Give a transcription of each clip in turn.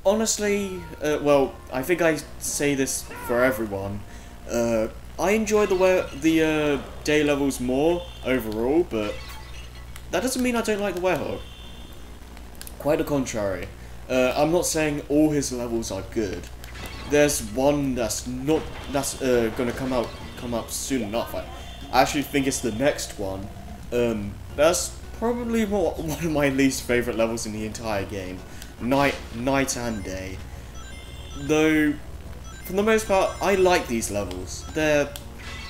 honestly, well, I think I say this for everyone. I enjoy the day levels more overall, but that doesn't mean I don't like the Werehog. Quite the contrary. I'm not saying all his levels are good. There's one that's gonna come up soon enough. I actually think it's the next one. That's probably one of my least favorite levels in the entire game. Night and day. Though, for the most part, I like these levels. They're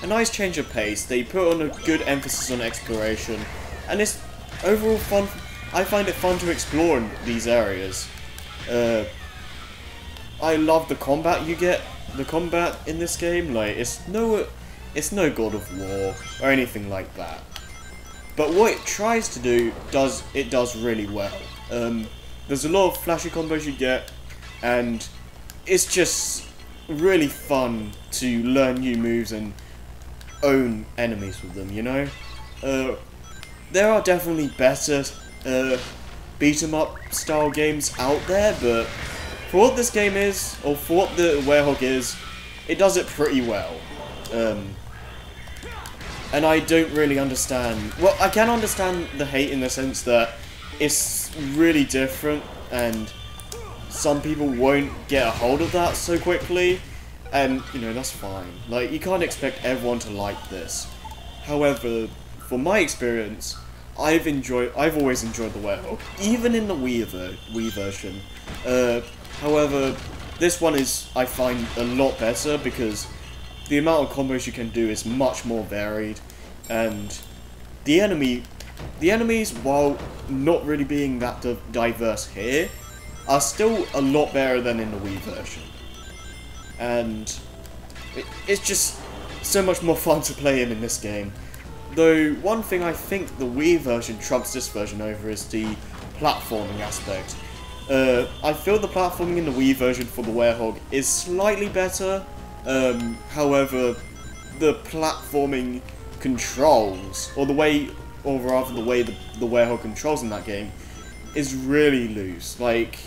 a nice change of pace. They put on a good emphasis on exploration, and it's overall fun. I find it fun to explore in these areas. I love the combat you get. The combat in this game, like it's no God of War or anything like that. But what it tries to do does really well. There's a lot of flashy combos you get, and it's just really fun to learn new moves and own enemies with them. You know, there are definitely better beat 'em up style games out there, but for what this game is, or for what the Werehog is, it does it pretty well. And I don't really understand. Well, I can understand the hate in the sense that it's really different, and some people won't get a hold of that so quickly, and you know, that's fine. Like, you can't expect everyone to like this. However, for my experience, I've always enjoyed the Werehog, even in the Wii version. However, this one is, I find, a lot better because the amount of combos you can do is much more varied, and the enemies, while not really being that diverse here, are still a lot better than in the Wii version. And it's just so much more fun to play in this game. Though, one thing I think the Wii version trumps this version over is the platforming aspect. I feel the platforming in the Wii version for the Werehog is slightly better. However, the platforming controls, or rather the way the Werehog controls in that game, is really loose. Like,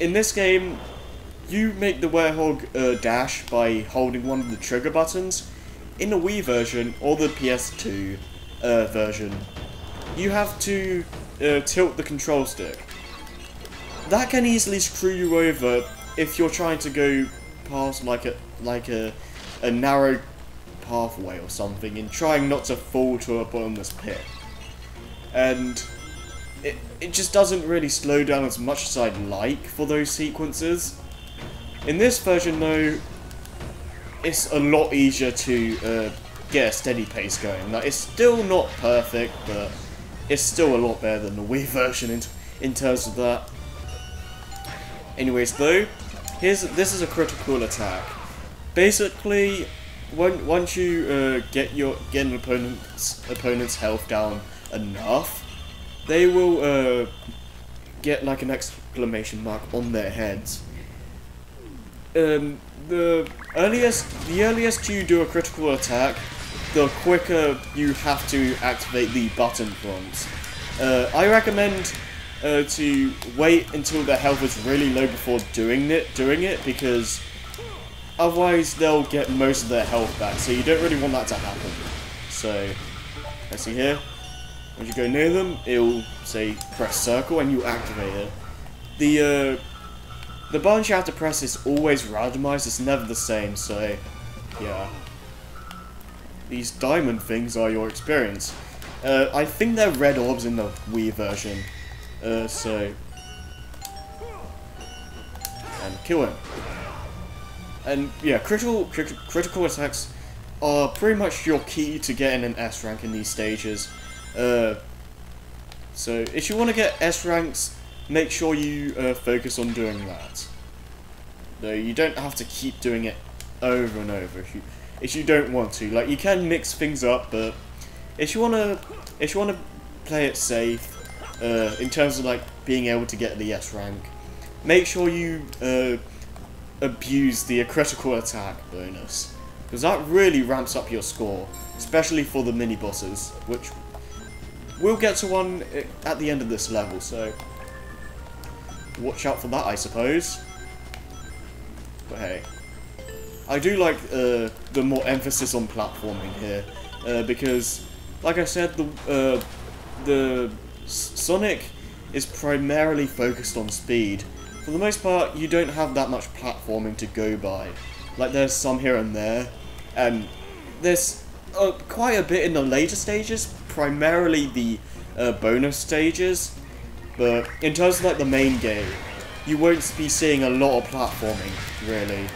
in this game, you make the Werehog dash by holding one of the trigger buttons. In the Wii version, or the PS2 version, you have to tilt the control stick. That can easily screw you over if you're trying to go past like a narrow pathway or something, and trying not to fall to a bottomless pit. And it just doesn't really slow down as much as I'd like for those sequences. In this version though, it's a lot easier to get a steady pace going. Like, it's still not perfect, but it's still a lot better than the Wii version in terms of that. Anyways though, this is a critical attack. Basically, once you get an opponent's health down enough, they will get like an exclamation mark on their heads. The earliest you do a critical attack, the quicker you have to activate the button prompts. I recommend to wait until their health is really low before doing it, because otherwise they'll get most of their health back, so you don't really want that to happen. So, let's see here. When you go near them, it'll say press circle and you activate it. The buttons you have to press is always randomized, it's never the same, so yeah. These diamond things are your experience. I think they're red orbs in the Wii version. So... and kill him. And yeah, critical attacks are pretty much your key to getting an S rank in these stages. So if you want to get S ranks, make sure you focus on doing that. Though you don't have to keep doing it over and over if you don't want to. Like, you can mix things up, but if you wanna play it safe in terms of like being able to get the S rank, make sure you abuse the critical attack bonus, because that really ramps up your score, especially for the mini bosses, which we'll get to one at the end of this level. So watch out for that, I suppose. But hey, I do like the more emphasis on platforming here, because, like I said, the Sonic is primarily focused on speed. For the most part, you don't have that much platforming to go by. Like, there's some here and there, and there's quite a bit in the later stages, primarily the bonus stages, but in terms of like the main game, you won't be seeing a lot of platforming, really.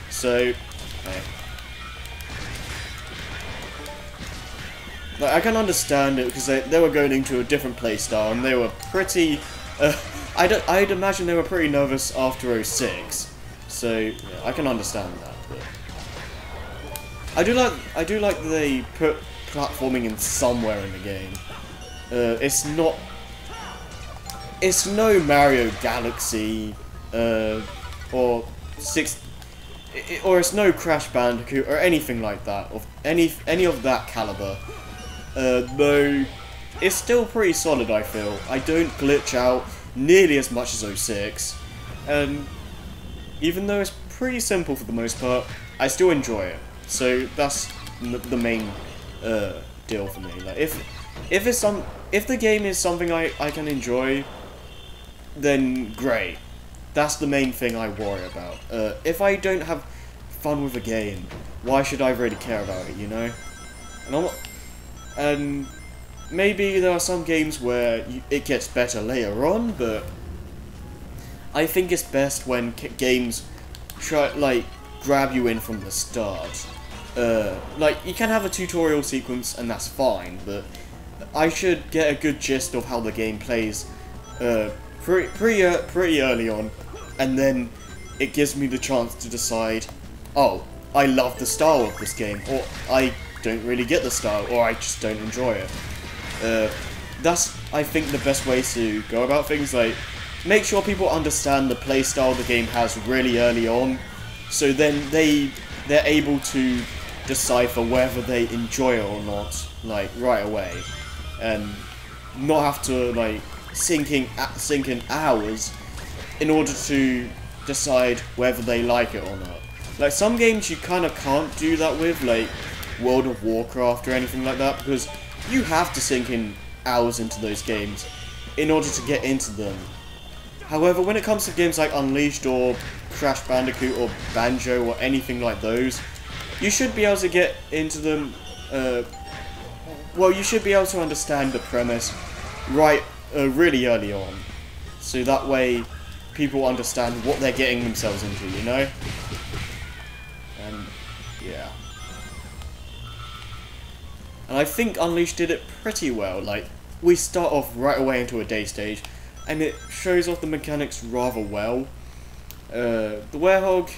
So, like, I can understand it because they were going into a different playstyle and they were pretty. I'd imagine they were pretty nervous after 06, so yeah, I can understand that. But I do like that they put platforming in somewhere in the game. It's no Mario Galaxy, or it's no Crash Bandicoot or anything like that, of any of that caliber. Though it's still pretty solid, I feel. I don't glitch out nearly as much as 06, and even though it's pretty simple for the most part, I still enjoy it. So that's the main deal for me. Like, if the game is something I can enjoy, then great. That's the main thing I worry about. If I don't have fun with a game, why should I really care about it, you know? And maybe there are some games where it gets better later on, but I think it's best when games try, like, grab you in from the start. Like, you can have a tutorial sequence and that's fine, but I should get a good gist of how the game plays pretty early on, and then it gives me the chance to decide, oh, I love the style of this game, or I don't really get the style, or I just don't enjoy it. That's, I think, the best way to go about things. Like, make sure people understand the playstyle the game has really early on, so then they're able to decipher whether they enjoy it or not, like, right away, and not have to, like, sink in hours in order to decide whether they like it or not. Like, some games you kind of can't do that with, like World of Warcraft or anything like that, because you have to sink in hours into those games in order to get into them. However, when it comes to games like Unleashed or Crash Bandicoot or Banjo or anything like those, you should be able to get into them, well, you should be able to understand the premise really early on, so that way people understand what they're getting themselves into, you know? And, yeah. And I think Unleashed did it pretty well. Like, we start off right away into a day stage, and it shows off the mechanics rather well. The Werehog,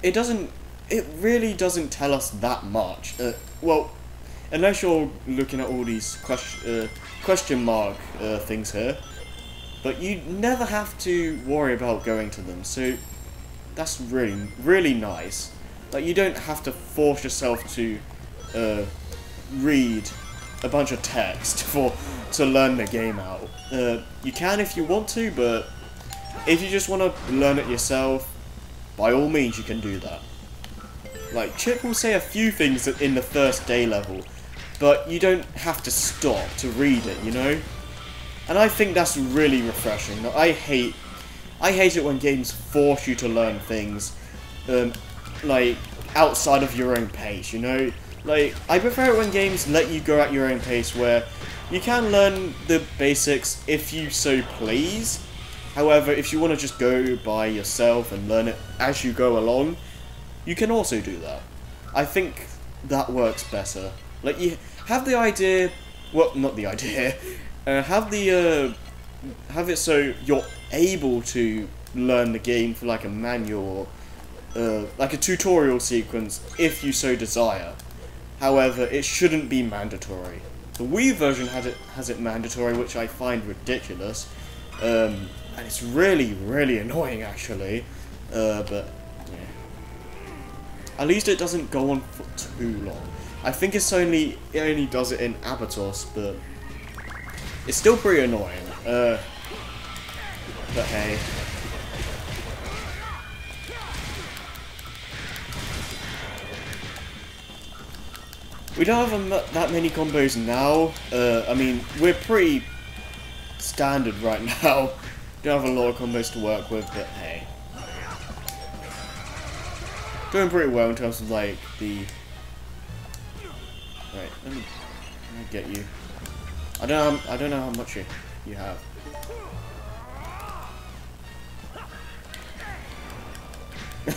it really doesn't tell us that much. Well, unless you're looking at all these question mark things here, but you never have to worry about going to them, so that's really, really nice. Like, you don't have to force yourself to read a bunch of text to learn the game out. You can if you want to, but if you just want to learn it yourself, by all means you can do that. Like, Chip will say a few things in the first day level, but you don't have to stop to read it, you know? And I think that's really refreshing. I hate it when games force you to learn things, like, outside of your own pace, you know? Like, I prefer it when games let you go at your own pace, where you can learn the basics if you so please. However, if you want to just go by yourself and learn it as you go along, you can also do that. I think that works better. Like, you have the idea, well, not the idea, have it so you're able to learn the game for like a manual, like a tutorial sequence, if you so desire. However, it shouldn't be mandatory. The Wii version has it mandatory, which I find ridiculous, and it's really, really annoying actually, but yeah. At least it doesn't go on for too long. I think it only does it in Abatos, but it's still pretty annoying. But hey. We don't have that many combos now. I mean, we're pretty standard right now. Don't have a lot of combos to work with, but hey. Doing pretty well in terms of like the... Right, let me get you. I don't know how much you have.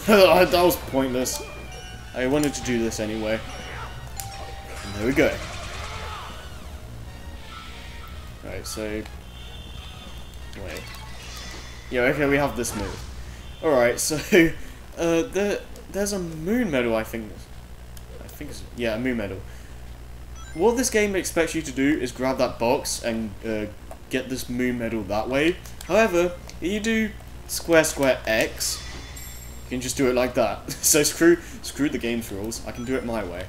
That was pointless. I wanted to do this anyway. And there we go. Right, so... Wait. Yeah, okay, we have this move. Alright, so... there's a moon medal, I think. It's... Yeah, a moon medal. What this game expects you to do is grab that box and get this moon medal that way. However, if you do square square X, you can just do it like that. So screw the game's rules. I can do it my way.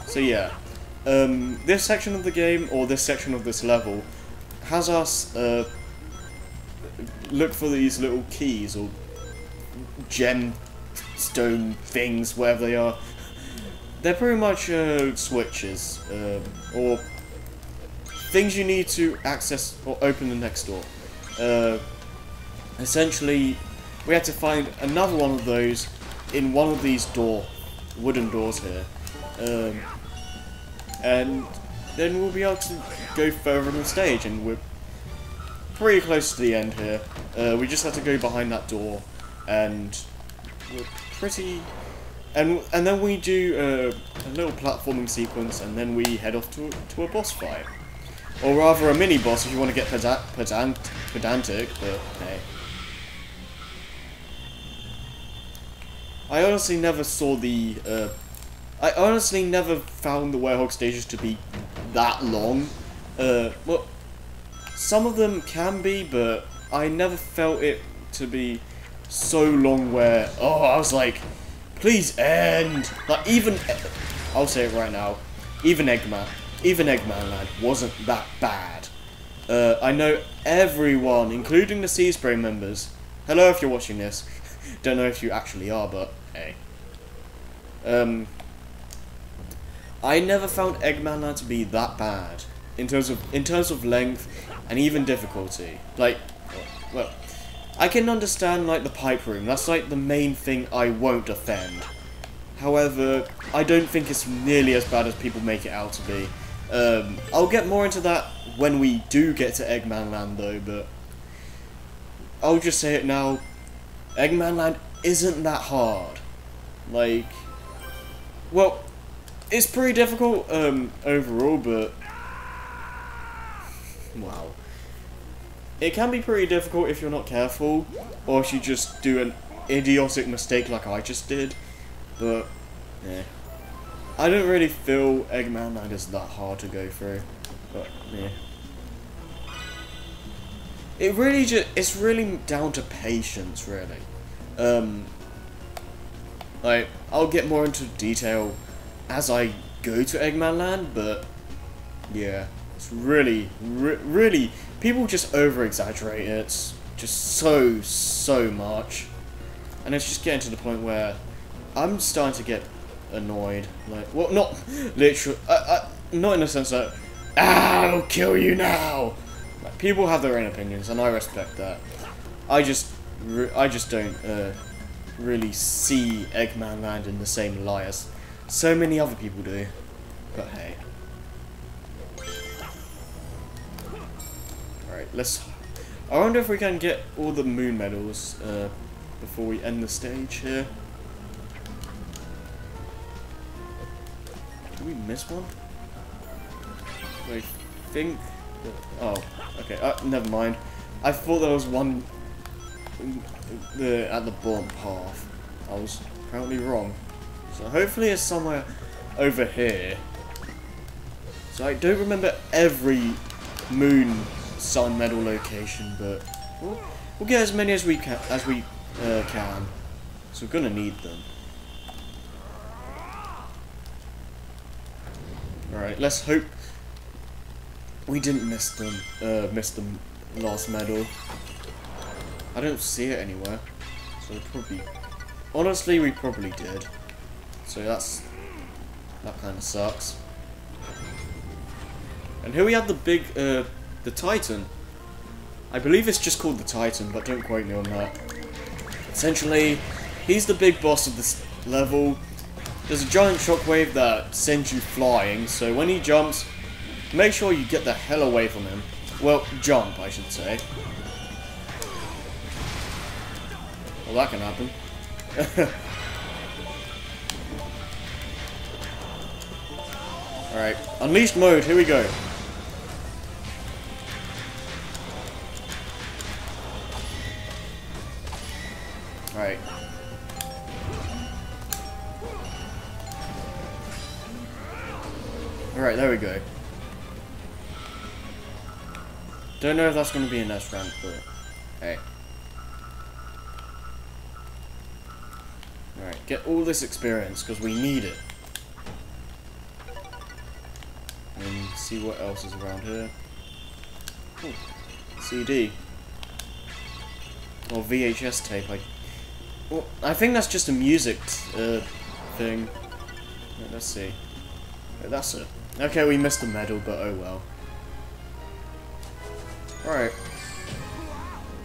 So yeah, this section of the game, or this section of this level, has us look for these little keys or gemstone things, whatever they are. They're pretty much switches, or things you need to access or open the next door. Essentially, we had to find another one of those in one of these wooden doors here. And then we'll be able to go further in the stage, and we're pretty close to the end here. We just have to go behind that door, and we're pretty... And then we do a little platforming sequence, and then we head off to a boss fight. Or rather a mini-boss if you want to get pedantic, but hey. I honestly never saw the... I honestly never found the Werehog stages to be that long. Well, some of them can be, but I never felt it to be so long where... Oh, I was like... Please end! Like, even... I'll say it right now. Even Eggman Land wasn't that bad. I know everyone, including the Sea Spray members... Hello if you're watching this. Don't know if you actually are, but hey. I never found Eggman Land to be that bad. In terms of length and even difficulty. Like, well... I can understand, like, the pipe room. That's, like, the main thing I won't defend. However, I don't think it's nearly as bad as people make it out to be. I'll get more into that when we do get to Eggman Land, though, but... I'll just say it now. Eggman Land isn't that hard. Like... Well, it's pretty difficult, overall, but... Wow. It can be pretty difficult if you're not careful, or if you just do an idiotic mistake like I just did, but, yeah. I don't really feel Eggman Land is that hard to go through, but, yeah. It's really down to patience, really. Like, I'll get more into detail as I go to Eggman Land, but, yeah. It's really, really, people just over-exaggerate it. It's just so much. And it's just getting to the point where I'm starting to get annoyed. Like, well, not literally, not in the sense that, I'll kill you now! Like, people have their own opinions, and I respect that. I just don't really see Eggman Land in the same light as so many other people do. But hey. I wonder if we can get all the moon medals before we end the stage here. Did we miss one? I think... Oh, okay, never mind. I thought there was one at the bottom path. I was apparently wrong. So hopefully it's somewhere over here. So I don't remember every moon sun medal location, but we'll get as many as we can. So we're gonna need them. All right, let's hope we didn't miss them. last medal. I don't see it anywhere. So probably... Honestly, we probably did. So that kind of sucks. And here we have the big, the Titan. I believe it's just called the Titan, but don't quote me on that. Essentially, he's the big boss of this level. There's a giant shockwave that sends you flying, so when he jumps, make sure you get the hell away from him. Well, jump, I should say. Well, that can happen. Alright, unleashed mode, here we go. Alright. Alright, there we go. Don't know if that's going to be an S rank, but hey. Alright, get all this experience, because we need it. And see what else is around here. Ooh, CD. Or VHS tape. Well, I think that's just a music thing. Let's see. That's it. Okay, we missed the medal, but oh well. Alright.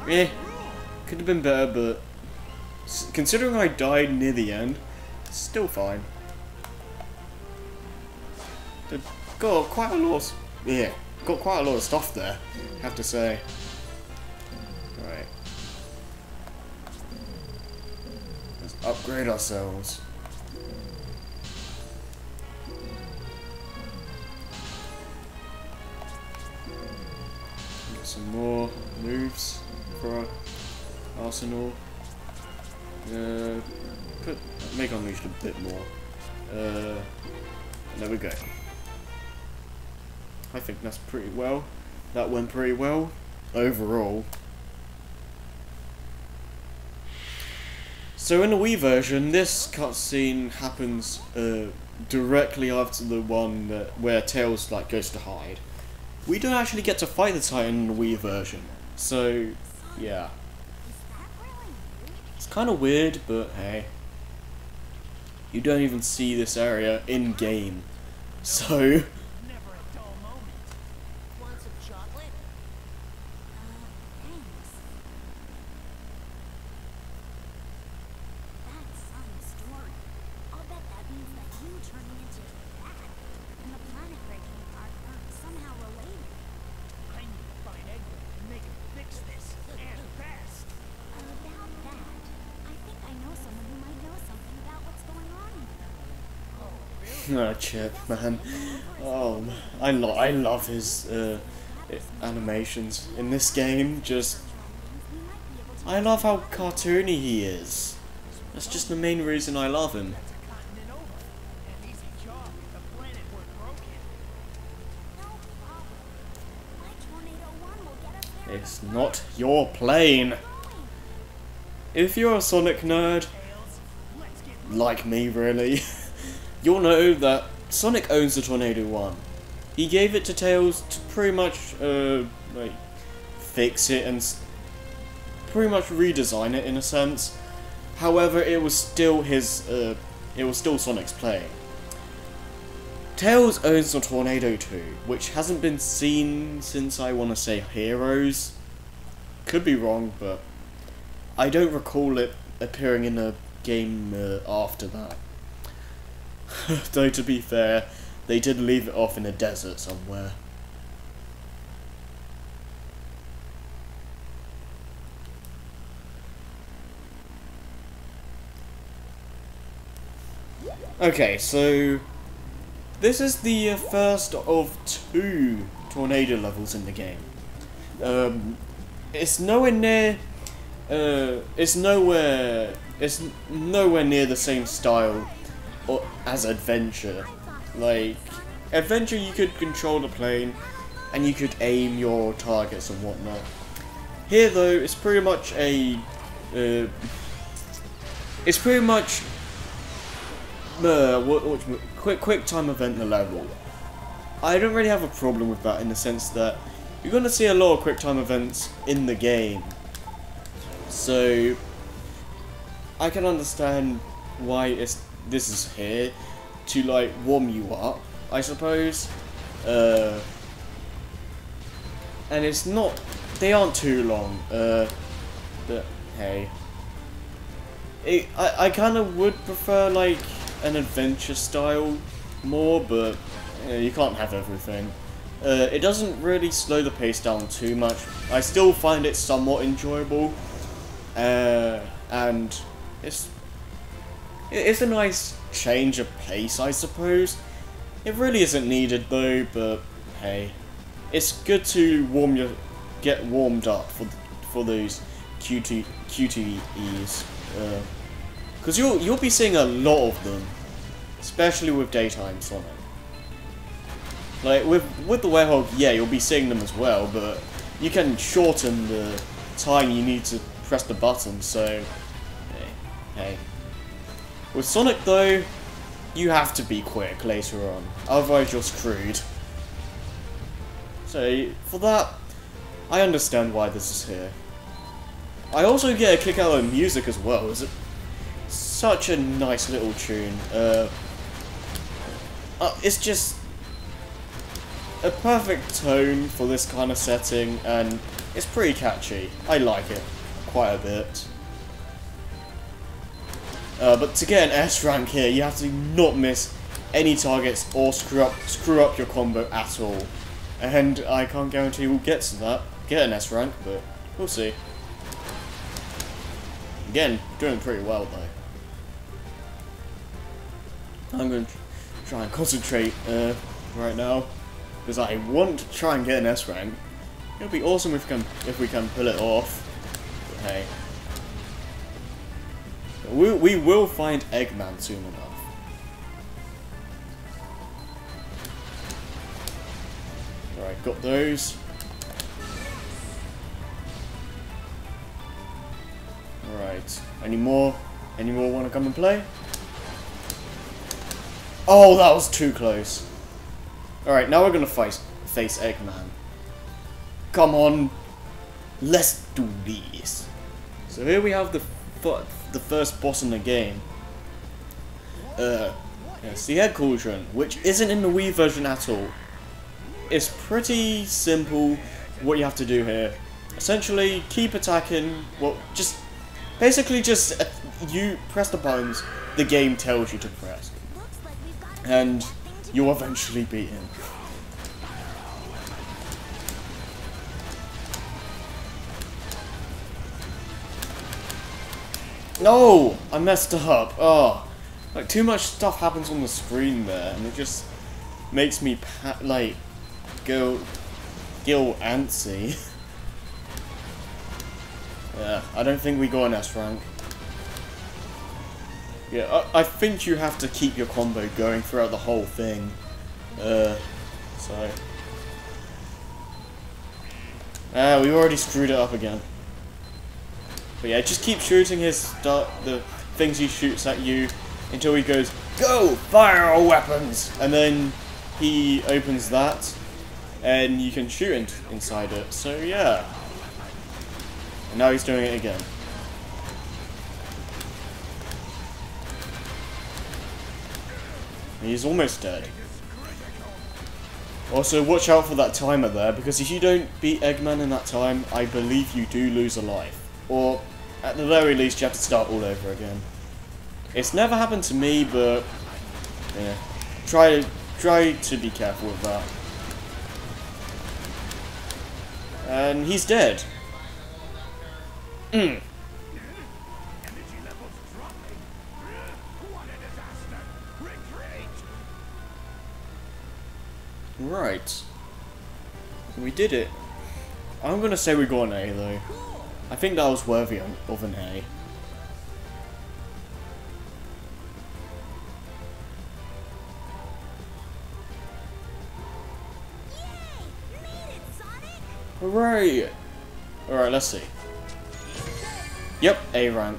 Yeah, could have been better, but considering I died near the end, still fine. Got quite a lot of stuff there, I have to say. Right. Let's upgrade ourselves. Get some more moves for our arsenal. Make Unleashed a bit more. There we go. I think that's pretty well. That went pretty well overall. So in the Wii version, this cutscene happens directly after the one where Tails like goes to hide. We don't actually get to fight the Titan in the Wii version, so yeah. It's kind of weird, but hey, you don't even see this area in game, so. Oh, Chip, man. Oh, I love his animations in this game. Just, I love how cartoony he is. That's just the main reason I love him. It's not your plane. If you're a Sonic nerd, like me really, you'll know that Sonic owns the Tornado 1. He gave it to Tails to pretty much like fix it and pretty much redesign it in a sense. However, it was still his it was still Sonic's plane. Tails owns the Tornado 2, which hasn't been seen since, I want to say, Heroes. Could be wrong, but I don't recall it appearing in a game after that. Though, to be fair, they did leave it off in a desert somewhere. Okay, so this is the first of 2 tornado levels in the game. It's nowhere near. It's nowhere near the same style as Adventure. Like Adventure, you could control the plane and you could aim your targets and whatnot. Here, though, it's pretty much a. It's pretty much. Quick time event the level. I don't really have a problem with that in the sense that you're going to see a lot of quick time events in the game. So I can understand why this is here to like warm you up, I suppose. And it's not, they aren't too long. But hey, I kind of would prefer like an adventure style more, but you can't have everything. It doesn't really slow the pace down too much. I still find it somewhat enjoyable, and it's a nice change of pace, I suppose. It really isn't needed though, but hey, it's good to get warmed up for those QTEs, because you'll be seeing a lot of them, especially with daytime Sonic. Like with the Werehog, yeah, you'll be seeing them as well, but you can shorten the time you need to press the button. So, hey. With Sonic though, you have to be quick later on, otherwise you're screwed. So for that, I understand why this is here. I also get a kick out of the music as well. It's such a nice little tune. It's just a perfect tone for this kind of setting, and it's pretty catchy. I like it quite a bit. But to get an S rank here, you have to not miss any targets or screw up your combo at all. And I can't guarantee we'll get an S rank, but we'll see. Again, doing pretty well though. I'm going to try and concentrate right now, because I want to try and get an S rank. It'll be awesome if we can pull it off. But hey, we will find Eggman soon enough. Alright, got those. Alright, any more want to come and play? Oh, that was too close. Alright, now we're gonna face Eggman. Come on, let's do this. So here we have the first boss in the game. It's the Egg Cauldron, which isn't in the Wii version at all. It's pretty simple what you have to do here. Essentially, keep attacking. Well, basically you press the buttons the game tells you to press, and you'll eventually beat him. No! I messed up. Oh, like too much stuff happens on the screen there, and it just makes me go antsy. Yeah, I don't think we got an S rank. Yeah, I think you have to keep your combo going throughout the whole thing. So. We already screwed it up again. But yeah, just keep shooting the things he shoots at you until he goes, "Go! Fire all weapons!" And then he opens that, and you can shoot inside it. So yeah. And now he's doing it again. He's almost dead. Also, watch out for that timer there, because if you don't beat Eggman in that time, I believe you do lose a life. Or, at the very least, you have to start all over again. It's never happened to me, but yeah, try to be careful with that. And he's dead. Right. We did it. I'm gonna say we got an A though. I think that was worthy of an A. Hooray! Alright, let's see. Yep, A rank.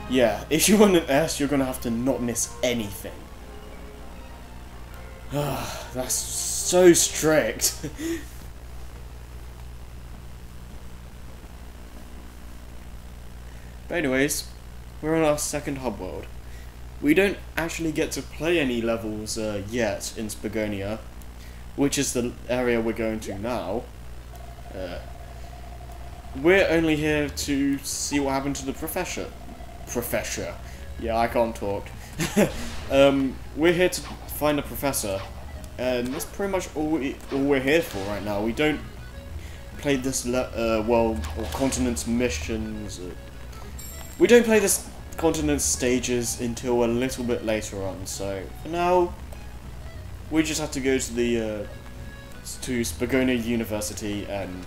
Yeah, if you want an S, you're gonna have to not miss anything. That's so strict. But anyways, we're on our second hub world. We don't actually get to play any levels yet in Spagonia, which is the area we're going to now. We're only here to see what happened to the professor. Yeah, I can't talk. We're here to find the professor, and that's pretty much all we're here for right now. We don't play this world or continent's missions. We don't play this continent's stages until a little bit later on. So for now, we just have to go to the to Spagonia University, and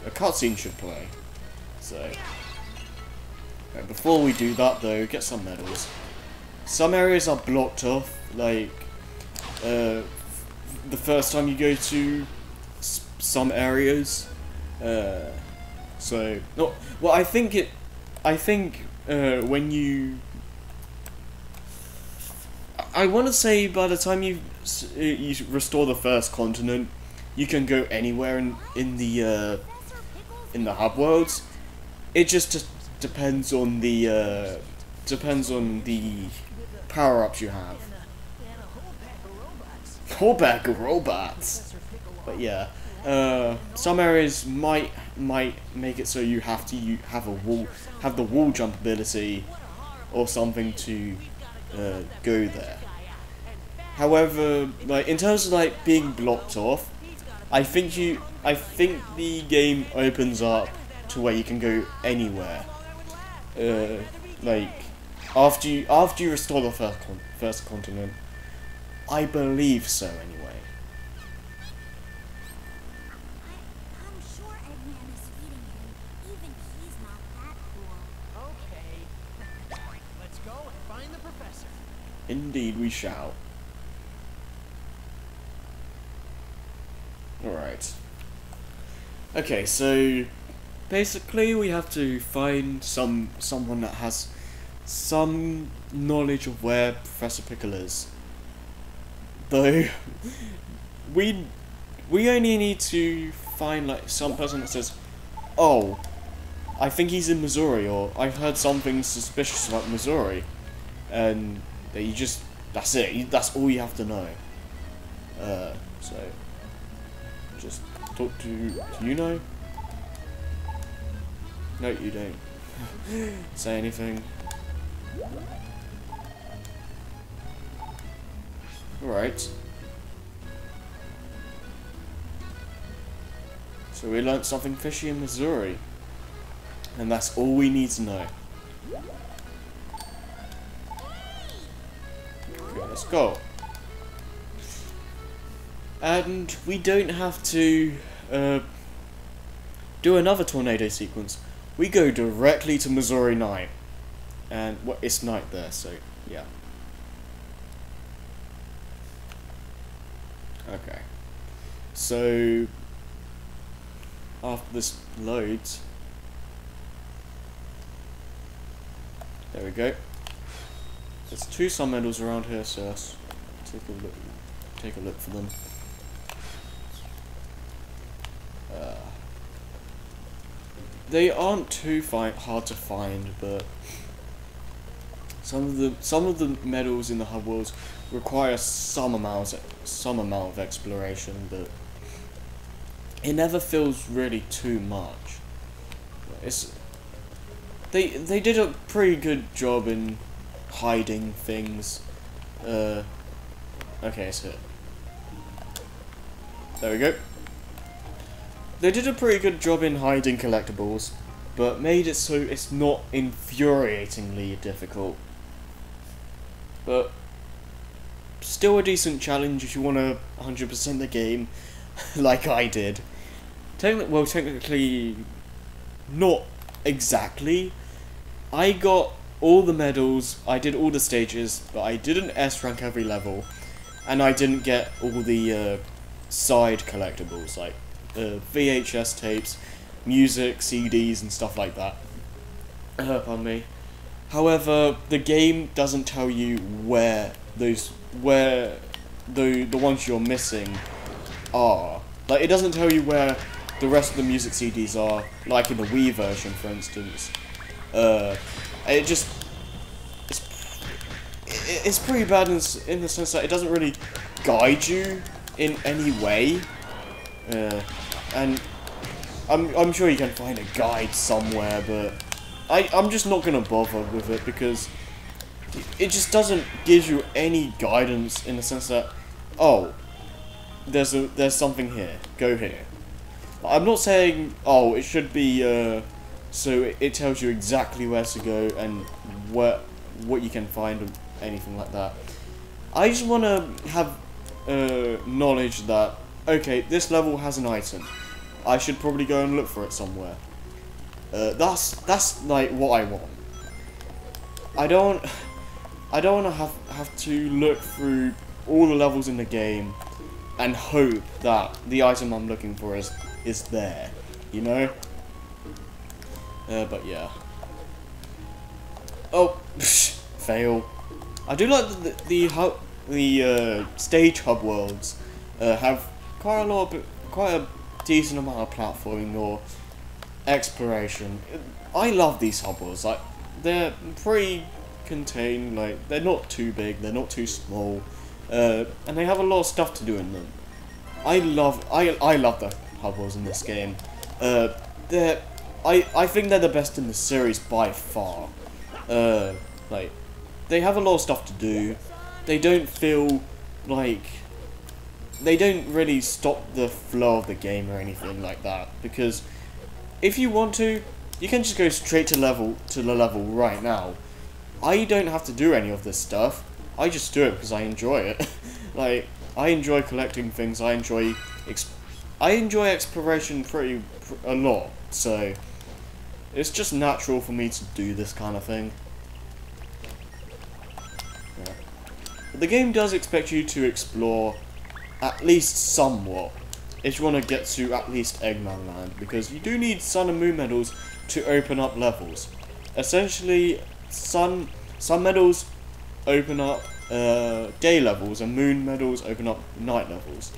a cutscene should play. So before we do that, though, get some medals. Some areas are blocked off, like the first time you go to some areas. So no, well, I think when you, I want to say by the time you restore the first continent, you can go anywhere in the hub worlds. It just depends on the power-ups you have. Whole pack of robots. But yeah, some areas might make it so you have to have the wall jump ability or something to go there. However, like in terms of like being blocked off, I think the game opens up to where you can go anywhere. Like after you restore the first continent, I believe so anyway. I'm sure Eggman is feeding him. Even he's not that cool. Okay. Let's go and find the professor. Indeed we shall. Alright. Okay, so basically we have to find someone that has some knowledge of where Professor Pickle is. Though we only need to find like some person that says, "Oh, I think he's in Missouri," or "I've heard something suspicious about Missouri," and that's it. That's all you have to know. So just talk to you know. No, you don't. Say anything. Alright. So we learnt something fishy in Missouri. And that's all we need to know. Okay, let's go. And we don't have to do another tornado sequence. We go directly to Missouri night. And well, it's night there, so yeah. Okay. So after this loads, there we go. There's 2 sun medals around here, so let's take a look for them. They aren't too hard to find, but some of the medals in the hub worlds require some amount of exploration, but it never feels really too much. They did a pretty good job in hiding things. Okay, so there we go. They did a pretty good job in hiding collectibles, but made it so it's not infuriatingly difficult. But still a decent challenge if you want to 100% the game, like I did. Technically, not exactly. I got all the medals, I did all the stages, but I didn't S rank every level, and I didn't get all the side collectibles, like VHS tapes, music, CDs, and stuff like that. Pardon me. However, the game doesn't tell you where the ones you're missing are. Like, it doesn't tell you where the rest of the music CDs are, like in the Wii version, for instance. It just it's pretty bad in the sense that it doesn't really guide you in any way, and I'm sure you can find a guide somewhere, but I'm just not gonna bother with it because it just doesn't give you any guidance in the sense that, oh, there's something here, go here. I'm not saying, oh, it should be so it tells you exactly where to go and what you can find or anything like that. I just want to have knowledge that, okay, this level has an item. I should probably go and look for it somewhere. That's like what I want. I don't want to have to look through all the levels in the game and hope that the item I'm looking for is there, you know? But yeah. Oh, fail. I do like the stage hub worlds have quite a decent amount of platforming or exploration. I love these hub worlds. Like, they're pretty contained. Like, they're not too big, they're not too small, and they have a lot of stuff to do in them. I love the hub worlds in this game. I think they're the best in the series by far. Like, they have a lot of stuff to do. They don't feel like they don't really stop the flow of the game or anything like that. Because if you want to, you can just go straight to the level right now. I don't have to do any of this stuff. I just do it because I enjoy it. Like, I enjoy collecting things. I enjoy exploration a lot. So it's just natural for me to do this kind of thing. Yeah. But the game does expect you to explore at least somewhat if you want to get to at least Eggman Land, because you do need Sun and Moon medals to open up levels. Essentially, Sun medals open up day levels, and Moon medals open up night levels.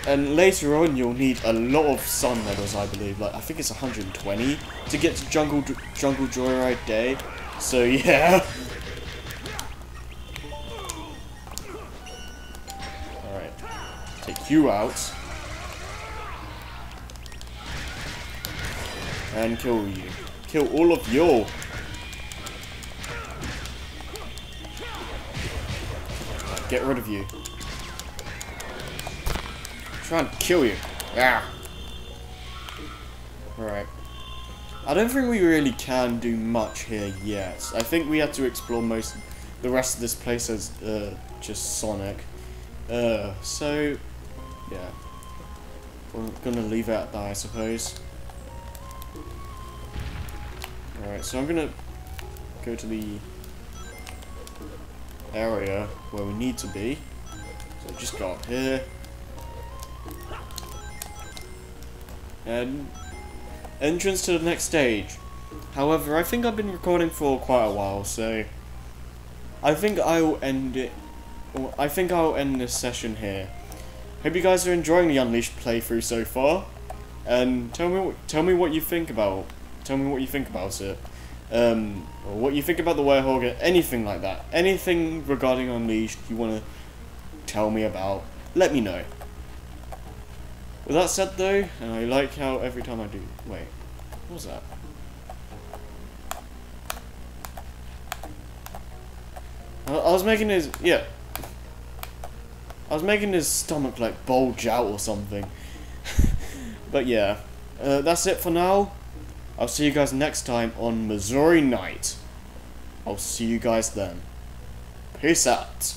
And later on, you'll need a lot of Sun medals, I believe. Like, I think it's 120 to get to Jungle Joyride Day. So yeah. Alright. Take you out. And kill you. Kill all of you. Get rid of you. Try and kill you. Yeah. Alright. I don't think we really can do much here yet. I think we have to explore the rest of this place as just Sonic. So yeah. We're gonna leave it at that, I suppose. Alright, so I'm gonna go to the area where we need to be. So just go up here. And entrance to the next stage. However, I think I've been recording for quite a while, so I think I will end it. I think I'll end this session here. Hope you guys are enjoying the Unleashed playthrough so far, and tell me what you think about. Tell me what you think about it. Or what you think about the Werehog, anything like that. Anything regarding Unleashed you want to tell me about, let me know. With that said though, and I like how every time I do... Wait, what was that? I was making his... Yeah. I was making his stomach like bulge out or something. But yeah, that's it for now. I'll see you guys next time on Missouri Night. I'll see you guys then. Peace out.